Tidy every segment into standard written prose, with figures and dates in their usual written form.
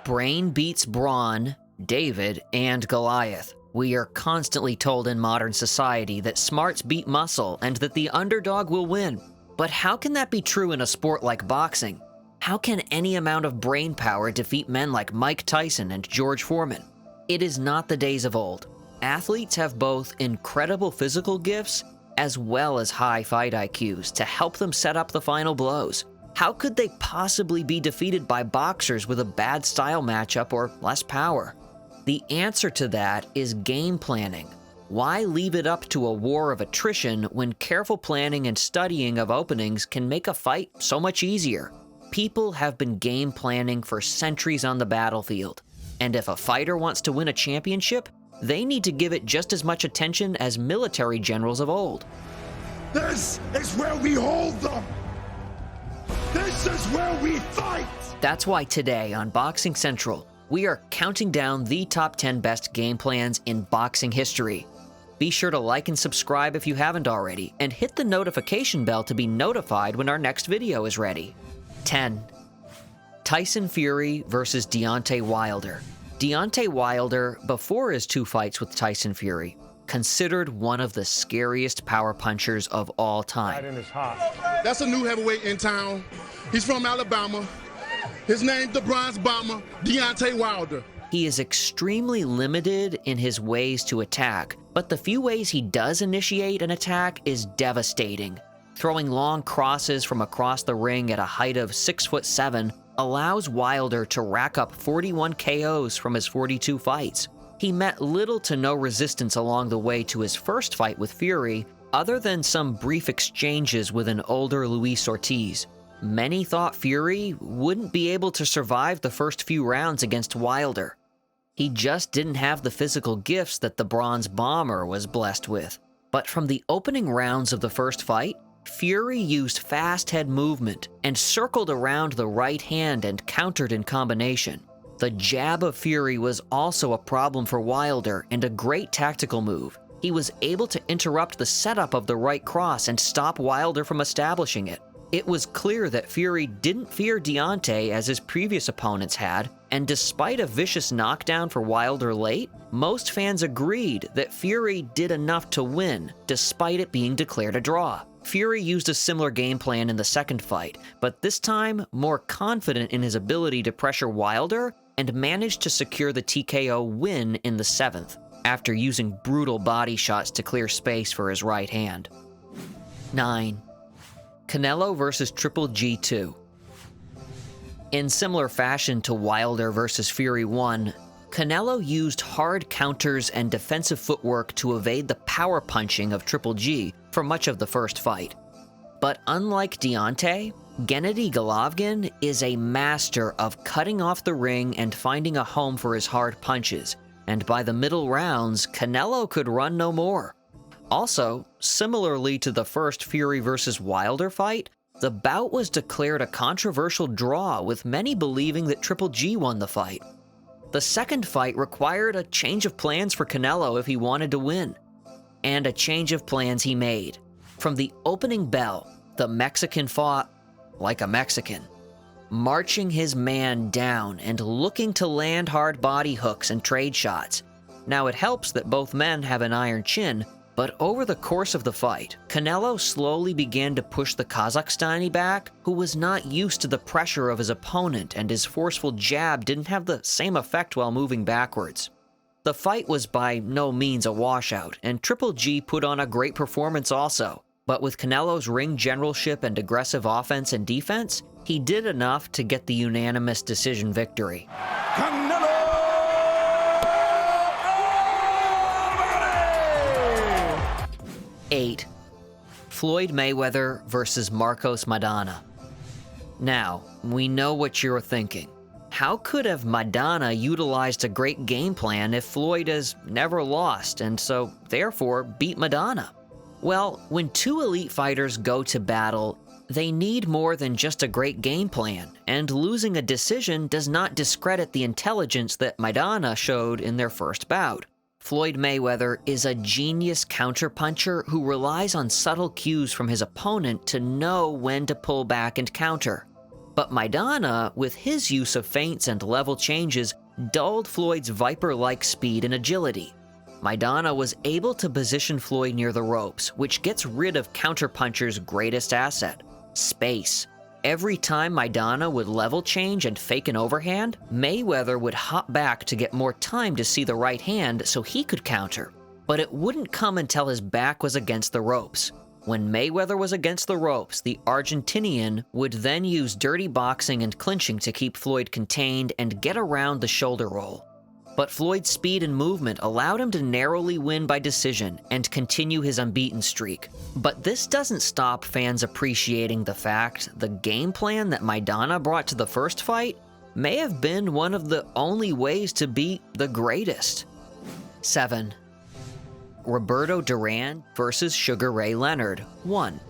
Brain beats Brawn, David, and Goliath. We are constantly told in modern society that smarts beat muscle and that the underdog will win. But how can that be true in a sport like boxing? How can any amount of brain power defeat men like Mike Tyson and George Foreman? It is not the days of old. Athletes have both incredible physical gifts as well as high fight IQs to help them set up the final blows. How could they possibly be defeated by boxers with a bad style matchup or less power? The answer to that is game planning. Why leave it up to a war of attrition when careful planning and studying of openings can make a fight so much easier? People have been game planning for centuries on the battlefield, and if a fighter wants to win a championship, they need to give it just as much attention as military generals of old. This is where we hold them! This is where we fight! That's why today on Boxing Central, we are counting down the top 10 best game plans in boxing history. Be sure to like and subscribe if you haven't already, and hit the notification bell to be notified when our next video is ready. 10. Tyson Fury versus Deontay Wilder. Deontay Wilder, before his 2 fights with Tyson Fury, considered one of the scariest power punchers of all time. That's a new heavyweight in town. He's from Alabama. His name's the Bronze Bomber, Deontay Wilder. He is extremely limited in his ways to attack, but the few ways he does initiate an attack is devastating. Throwing long crosses from across the ring at a height of 6'7" allows Wilder to rack up 41 KOs from his 42 fights. He met little to no resistance along the way to his first fight with Fury, other than some brief exchanges with an older Luis Ortiz. Many thought Fury wouldn't be able to survive the first few rounds against Wilder. He just didn't have the physical gifts that the Bronze Bomber was blessed with. But from the opening rounds of the first fight, Fury used fast head movement and circled around the right hand and countered in combination. The jab of Fury was also a problem for Wilder and a great tactical move. He was able to interrupt the setup of the right cross and stop Wilder from establishing it. It was clear that Fury didn't fear Deontay as his previous opponents had, and despite a vicious knockdown for Wilder late, most fans agreed that Fury did enough to win, despite it being declared a draw. Fury used a similar game plan in the second fight, but this time more confident in his ability to pressure Wilder, and managed to secure the TKO win in the 7th, after using brutal body shots to clear space for his right hand. 9. Canelo versus Triple G 2. In similar fashion to Wilder versus Fury 1, Canelo used hard counters and defensive footwork to evade the power punching of Triple G for much of the first fight. But unlike Deontay, Gennady Golovkin is a master of cutting off the ring and finding a home for his hard punches, and by the middle rounds, Canelo could run no more. Also, similarly to the first Fury versus Wilder fight, the bout was declared a controversial draw, with many believing that Triple G won the fight. The second fight required a change of plans for Canelo if he wanted to win, and a change of plans he made. From the opening bell, the Mexican fought like a Mexican, marching his man down and looking to land hard body hooks and trade shots. Now it helps that both men have an iron chin, but over the course of the fight, Canelo slowly began to push the Kazakhstani back, who was not used to the pressure of his opponent, and his forceful jab didn't have the same effect while moving backwards. The fight was by no means a washout, and Triple G put on a great performance also. But with Canelo's ring generalship and aggressive offense and defense, he did enough to get the unanimous decision victory. Canelo! 8. Floyd Mayweather versus Marcos Maidana. Now, we know what you're thinking. How could have Maidana utilized a great game plan if Floyd has never lost and so therefore beat Maidana? Well, when 2 elite fighters go to battle, they need more than just a great game plan, and losing a decision does not discredit the intelligence that Maidana showed in their first bout. Floyd Mayweather is a genius counterpuncher who relies on subtle cues from his opponent to know when to pull back and counter. But Maidana, with his use of feints and level changes, dulled Floyd's viper-like speed and agility. Maidana was able to position Floyd near the ropes, which gets rid of counterpuncher's greatest asset, space. Every time Maidana would level change and fake an overhand, Mayweather would hop back to get more time to see the right hand so he could counter. But it wouldn't come until his back was against the ropes. When Mayweather was against the ropes, the Argentinian would then use dirty boxing and clinching to keep Floyd contained and get around the shoulder roll. But Floyd's speed and movement allowed him to narrowly win by decision and continue his unbeaten streak. But this doesn't stop fans appreciating the fact the game plan that Maidana brought to the first fight may have been one of the only ways to beat the greatest. 7. Roberto Duran versus Sugar Ray Leonard, 1.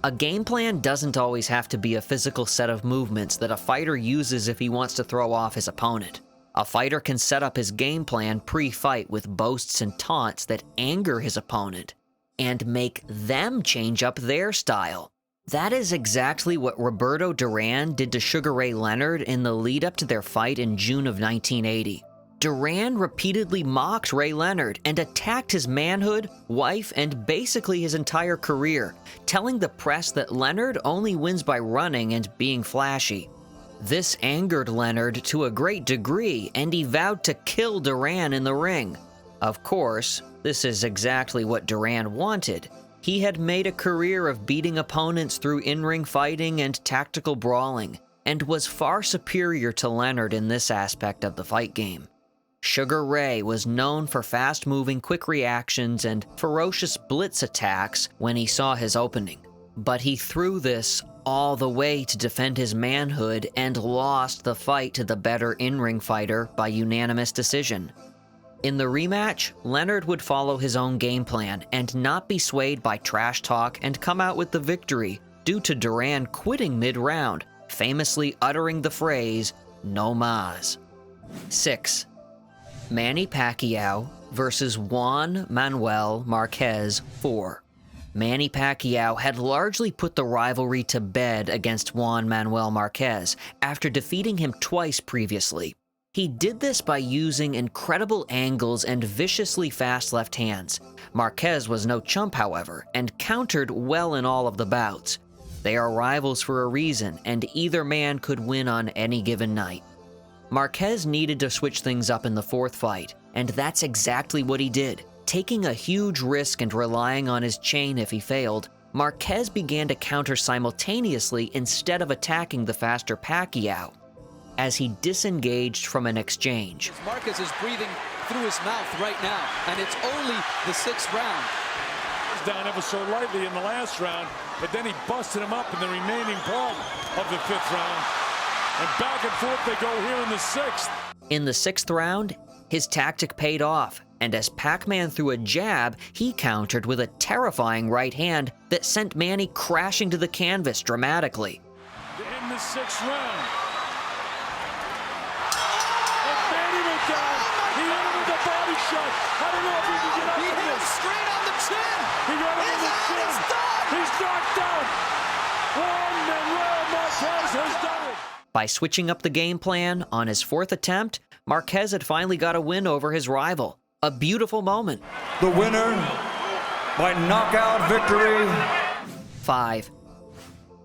A game plan doesn't always have to be a physical set of movements that a fighter uses if he wants to throw off his opponent. A fighter can set up his game plan pre-fight with boasts and taunts that anger his opponent and make them change up their style. That is exactly what Roberto Duran did to Sugar Ray Leonard in the lead up to their fight in June of 1980. Duran repeatedly mocked Ray Leonard and attacked his manhood, wife, and basically his entire career, telling the press that Leonard only wins by running and being flashy. This angered Leonard to a great degree, and he vowed to kill Duran in the ring. Of course, this is exactly what Duran wanted. He had made a career of beating opponents through in-ring fighting and tactical brawling, and was far superior to Leonard in this aspect of the fight game. Sugar Ray was known for fast-moving quick reactions and ferocious blitz attacks when he saw his opening. But he threw this all the way to defend his manhood and lost the fight to the better in-ring fighter by unanimous decision. In the rematch, Leonard would follow his own game plan and not be swayed by trash talk and come out with the victory due to Duran quitting mid-round, famously uttering the phrase, "No mas." 6. Manny Pacquiao versus Juan Manuel Marquez, 4. Manny Pacquiao had largely put the rivalry to bed against Juan Manuel Marquez after defeating him twice previously. He did this by using incredible angles and viciously fast left hands. Marquez was no chump, however, and countered well in all of the bouts. They are rivals for a reason, and either man could win on any given night. Marquez needed to switch things up in the fourth fight, and that's exactly what he did. Taking a huge risk and relying on his chain if he failed, Marquez began to counter simultaneously instead of attacking the faster Pacquiao, as he disengaged from an exchange. Marquez is breathing through his mouth right now, and it's only the 6th round. Down ever so lightly in the last round, but then he busted him up in the remaining part of the 5th round. And back and forth they go here in the 6th. In the 6th round, his tactic paid off, and as Pac-Man threw a jab, he countered with a terrifying right hand that sent Manny crashing to the canvas dramatically. In the 6th round. And Manny went down. He hit him with a body shot. I don't know if he can get up from this. Straight on the chin. He got him in the chin. He's knocked out. Juan Manuel Marquez has done it. By switching up the game plan on his 4th attempt, Marquez had finally got a win over his rival. A beautiful moment. The winner by knockout victory. 5.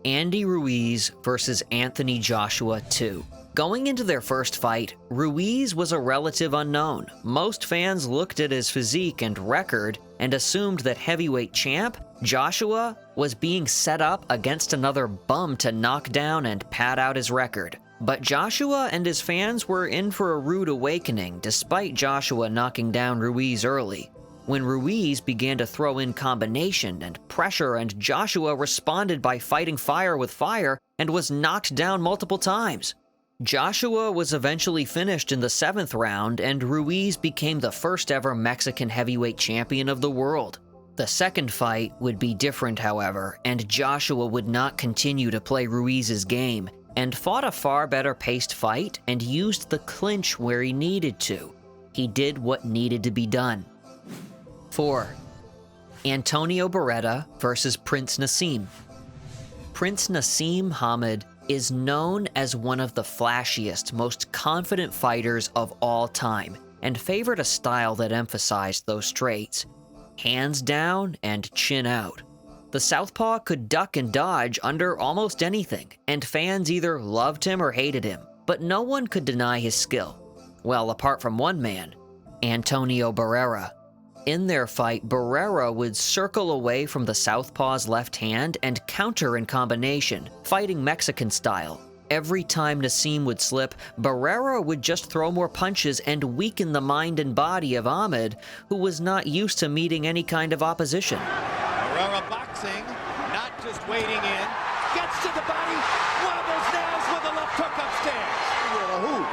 Andy Ruiz versus Anthony Joshua, 2. Going into their first fight, Ruiz was a relative unknown. Most fans looked at his physique and record and assumed that heavyweight champ Joshua was being set up against another bum to knock down and pad out his record. But Joshua and his fans were in for a rude awakening despite Joshua knocking down Ruiz early. When Ruiz began to throw in combination and pressure, and Joshua responded by fighting fire with fire and was knocked down multiple times. Joshua was eventually finished in the 7th round, and Ruiz became the first ever Mexican heavyweight champion of the world. The second fight would be different, however, and Joshua would not continue to play Ruiz's game, and fought a far better paced fight and used the clinch where he needed to. He did what needed to be done. 4. Antonio Beretta versus Prince Nassim. Prince Nassim Hamed is known as one of the flashiest, most confident fighters of all time, and favored a style that emphasized those traits: hands down and chin out. The southpaw could duck and dodge under almost anything, and fans either loved him or hated him, but no one could deny his skill. Well, apart from one man, Antonio Barrera. In their fight, Barrera would circle away from the southpaw's left hand and counter in combination, fighting Mexican style. Every time Nassim would slip, Barrera would just throw more punches and weaken the mind and body of Ahmed, who was not used to meeting any kind of opposition. Barrera boxing, not just waiting in, gets to the body, one of those nails with a left hook upstairs. With a hoop.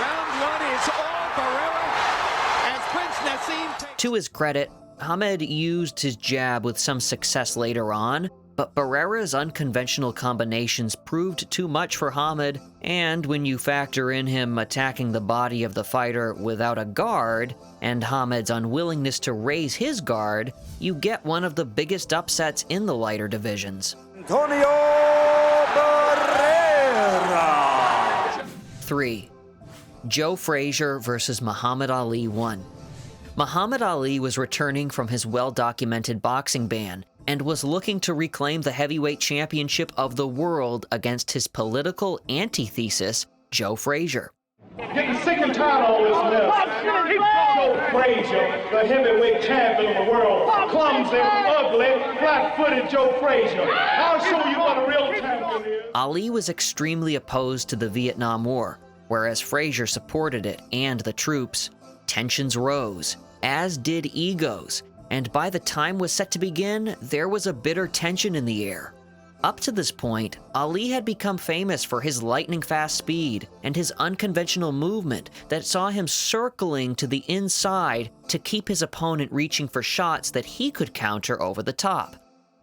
Round one is all Barrera as Prince Nassim takes... To his credit, Ahmed used his jab with some success later on, but Barrera's unconventional combinations proved too much for Ahmed, and when you factor in him attacking the body of the fighter without a guard, and Ahmed's unwillingness to raise his guard, you get one of the biggest upsets in the lighter divisions. Antonio Barrera. 3. Joe Frazier versus Muhammad Ali 1. Muhammad Ali was returning from his well-documented boxing ban and was looking to reclaim the heavyweight championship of the world against his political antithesis, Joe Frazier. Getting sick and tired of all this mess. Joe Frazier, the heavyweight champion of the world. Clumsy, ugly, flat-footed Joe Frazier. I'll show you what a real champion is. Ali was extremely opposed to the Vietnam War, whereas Frazier supported it and the troops. Tensions rose, as did egos, and by the time was set to begin, there was a bitter tension in the air. Up to this point, Ali had become famous for his lightning-fast speed and his unconventional movement that saw him circling to the inside to keep his opponent reaching for shots that he could counter over the top.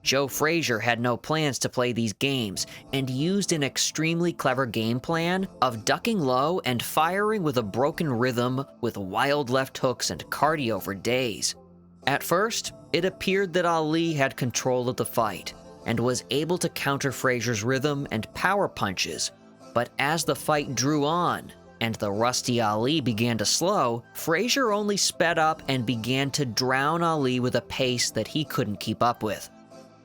Joe Frazier had no plans to play these games and used an extremely clever game plan of ducking low and firing with a broken rhythm with wild left hooks and cardio for days. At first, it appeared that Ali had control of the fight and was able to counter Frazier's rhythm and power punches, but as the fight drew on and the rusty Ali began to slow, Frazier only sped up and began to drown Ali with a pace that he couldn't keep up with.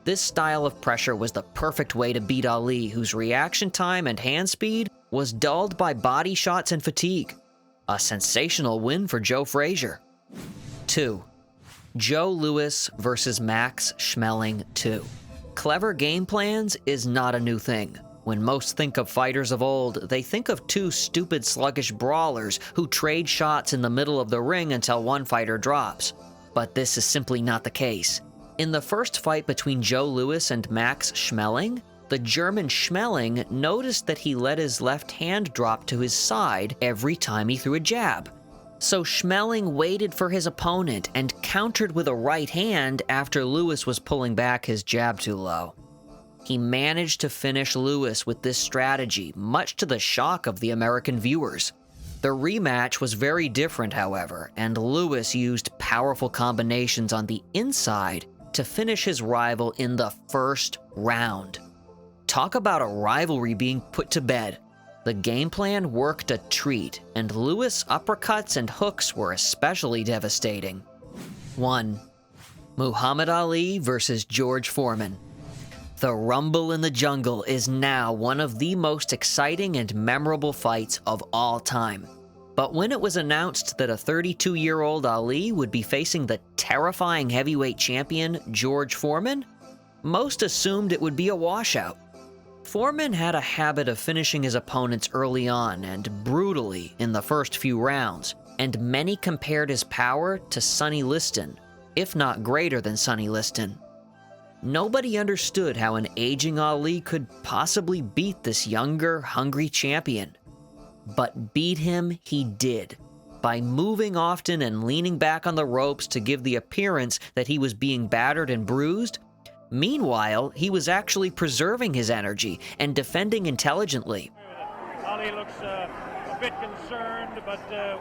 This style of pressure was the perfect way to beat Ali, whose reaction time and hand speed was dulled by body shots and fatigue. A sensational win for Joe Frazier. 2. Joe Louis versus Max Schmeling 2. Clever game plans is not a new thing. When most think of fighters of old, they think of two stupid, sluggish brawlers who trade shots in the middle of the ring until one fighter drops. But this is simply not the case. In the first fight between Joe Louis and Max Schmeling, the German Schmeling noticed that he let his left hand drop to his side every time he threw a jab. So Schmeling waited for his opponent and countered with a right hand after Louis was pulling back his jab too low. He managed to finish Louis with this strategy, much to the shock of the American viewers. The rematch was very different, however, and Louis used powerful combinations on the inside to finish his rival in the first round. Talk about a rivalry being put to bed. The game plan worked a treat, and Louis' uppercuts and hooks were especially devastating. 1. Muhammad Ali versus George Foreman. The Rumble in the Jungle is now one of the most exciting and memorable fights of all time. But when it was announced that a 32-year-old Ali would be facing the terrifying heavyweight champion George Foreman, most assumed it would be a washout. Foreman had a habit of finishing his opponents early on and brutally in the first few rounds, and many compared his power to Sonny Liston, if not greater than Sonny Liston. Nobody understood how an aging Ali could possibly beat this younger, hungry champion. But beat him he did, by moving often and leaning back on the ropes to give the appearance that he was being battered and bruised. Meanwhile, he was actually preserving his energy and defending intelligently. Ali looks a bit concerned, but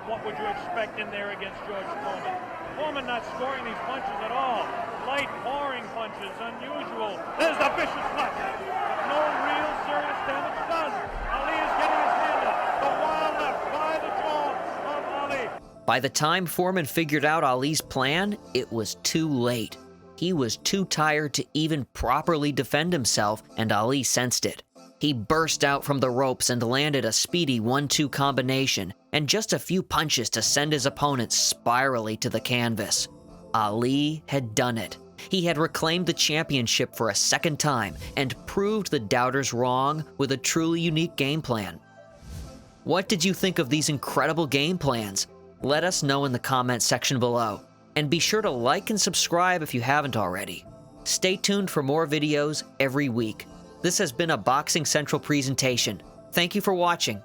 what would you expect in there against George Foreman? Foreman not scoring these punches at all. light pouring punches, unusual. There's the vicious left. But no real serious damage done. Ali is getting his hand up. The wild left by the jaw of Ali. By the time Foreman figured out Ali's plan, it was too late. He was too tired to even properly defend himself, and Ali sensed it. He burst out from the ropes and landed a speedy 1-2 combination, and just a few punches to send his opponent spirally to the canvas. Ali had done it. He had reclaimed the championship for a second time and proved the doubters wrong with a truly unique game plan. What did you think of these incredible game plans? Let us know in the comment section below. And be sure to like and subscribe if you haven't already. Stay tuned for more videos every week. This has been a Boxing Central presentation. Thank you for watching.